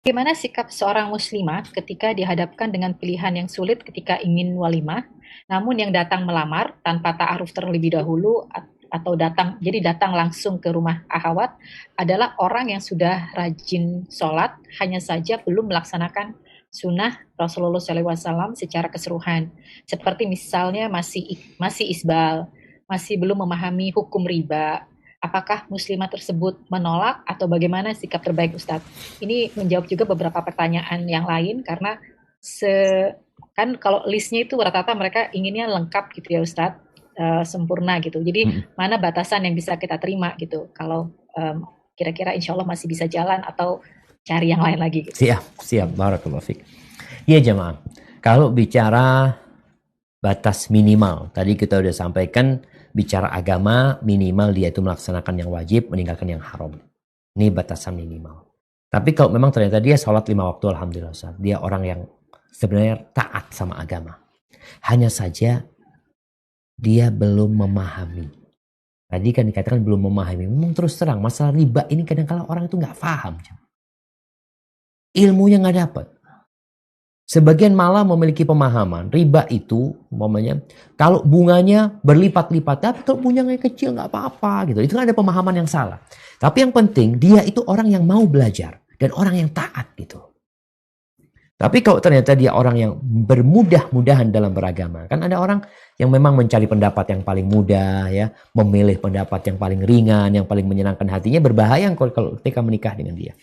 Bagaimana sikap seorang muslimah ketika dihadapkan dengan pilihan yang sulit ketika ingin walimah, namun yang datang melamar tanpa ta'aruf terlebih dahulu atau datang langsung ke rumah akhwat adalah orang yang sudah rajin sholat, hanya saja belum melaksanakan sunnah Rasulullah SAW secara keseluruhan. Seperti misalnya masih isbal, masih belum memahami hukum riba. Apakah muslimah tersebut menolak atau bagaimana sikap terbaik Ustadz? Ini menjawab juga beberapa pertanyaan yang lain karena se kan kalau listnya itu rata-rata mereka inginnya lengkap gitu ya Ustadz, sempurna gitu. Jadi Mm. mana batasan yang bisa kita terima gitu. Kalau kira-kira insya Allah masih bisa jalan atau cari yang lain lagi gitu. Siap, siap. Barakallahu fiik. Ya jemaah, kalau bicara batas minimal, tadi kita udah sampaikan bicara agama minimal dia itu melaksanakan yang wajib, meninggalkan yang haram. Ini batasan minimal. Tapi kalau memang ternyata dia sholat 5 waktu, alhamdulillah Ustaz, dia orang yang sebenarnya taat sama agama. Hanya saja dia belum memahami. Tadi kan dikatakan belum memahami. Memang terus terang masalah riba ini kadang-kala orang itu nggak paham. Ilmunya nggak dapat. Sebagian malah memiliki pemahaman riba itu, umpamanya kalau bunganya berlipat-lipat, tapi kalau bunganya kecil nggak apa-apa gitu. Itu kan ada pemahaman yang salah. Tapi yang penting dia itu orang yang mau belajar dan orang yang taat gitu. Tapi kalau ternyata dia orang yang bermudah-mudahan dalam beragama, kan ada orang yang memang mencari pendapat yang paling mudah, ya, memilih pendapat yang paling ringan, yang paling menyenangkan hatinya, berbahaya kalau ketika menikah dengan dia.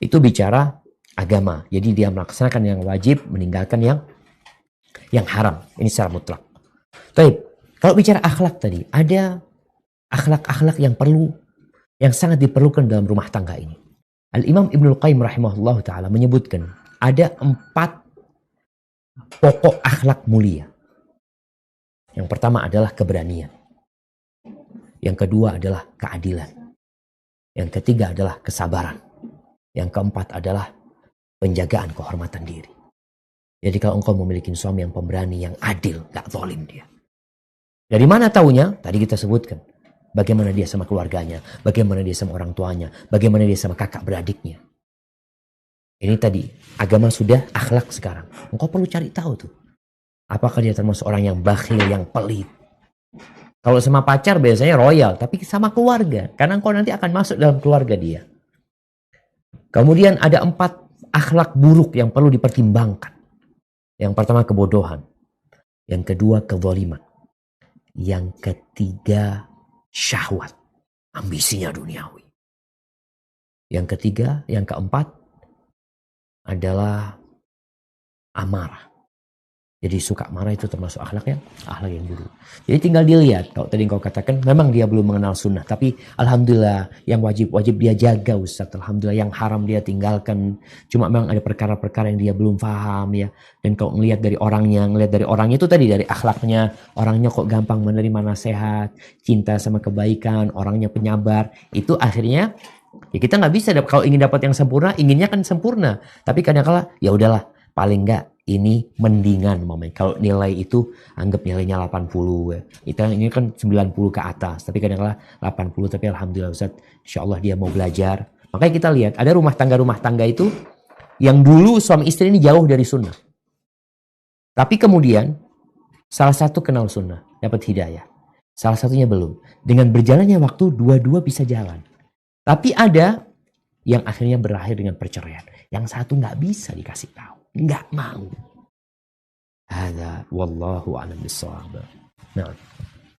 Itu bicara agama. Jadi dia melaksanakan yang wajib, meninggalkan yang haram. Ini secara mutlak. Baik, kalau bicara akhlak tadi, ada akhlak-akhlak yang sangat diperlukan dalam rumah tangga ini. Al-Imam Ibnul Qayyim rahimahullah ta'ala menyebutkan ada 4 pokok akhlak mulia. Yang pertama adalah keberanian. Yang kedua adalah keadilan. Yang ketiga adalah kesabaran. Yang keempat adalah penjagaan kehormatan diri. Jadi kalau engkau memiliki suami yang pemberani, yang adil, gak zalim dia. Dari mana taunya? Tadi kita sebutkan. Bagaimana dia sama keluarganya, bagaimana dia sama orang tuanya, bagaimana dia sama kakak beradiknya. Ini tadi, agama sudah, akhlak sekarang. Engkau perlu cari tahu tuh. Apakah dia termasuk orang yang bakhil, yang pelit. Kalau sama pacar biasanya royal, tapi sama keluarga. Karena engkau nanti akan masuk dalam keluarga dia. Kemudian ada 4 akhlak buruk yang perlu dipertimbangkan. Yang pertama kebodohan. Yang kedua kezaliman. Yang ketiga syahwat. Ambisinya duniawi. Yang ketiga, yang keempat adalah amarah. Jadi suka marah itu termasuk akhlak yang buruk. Jadi tinggal dilihat. Kalau tadi engkau katakan memang dia belum mengenal sunnah. Tapi alhamdulillah yang wajib dia jaga Ustaz. Alhamdulillah yang haram dia tinggalkan. Cuma memang ada perkara-perkara yang dia belum paham ya. Dan kalau ngelihat dari orangnya itu tadi dari akhlaknya. Orangnya kok gampang menerima nasihat. Cinta sama kebaikan. Orangnya penyabar. Itu akhirnya ya kita nggak bisa. Kalau ingin dapat yang sempurna, inginnya kan sempurna. Tapi kadang-kala ya udahlah. Paling nggak ini mendingan momennya. Kalau nilai itu anggap nilainya 80 ya. Ini kan 90 ke atas. Tapi kadang-kadang 80. Tapi alhamdulillah Ustaz, insya Allah dia mau belajar. Makanya kita lihat ada rumah tangga itu yang dulu suami istri ini jauh dari sunnah. Tapi kemudian salah satu kenal sunnah, dapat hidayah. Salah satunya belum. Dengan berjalannya waktu dua-dua bisa jalan. Tapi ada yang akhirnya berakhir dengan perceraian. Yang satu nggak bisa dikasih tahu. Nggak mau. Hada wallahu a'lam bissawab. Nah.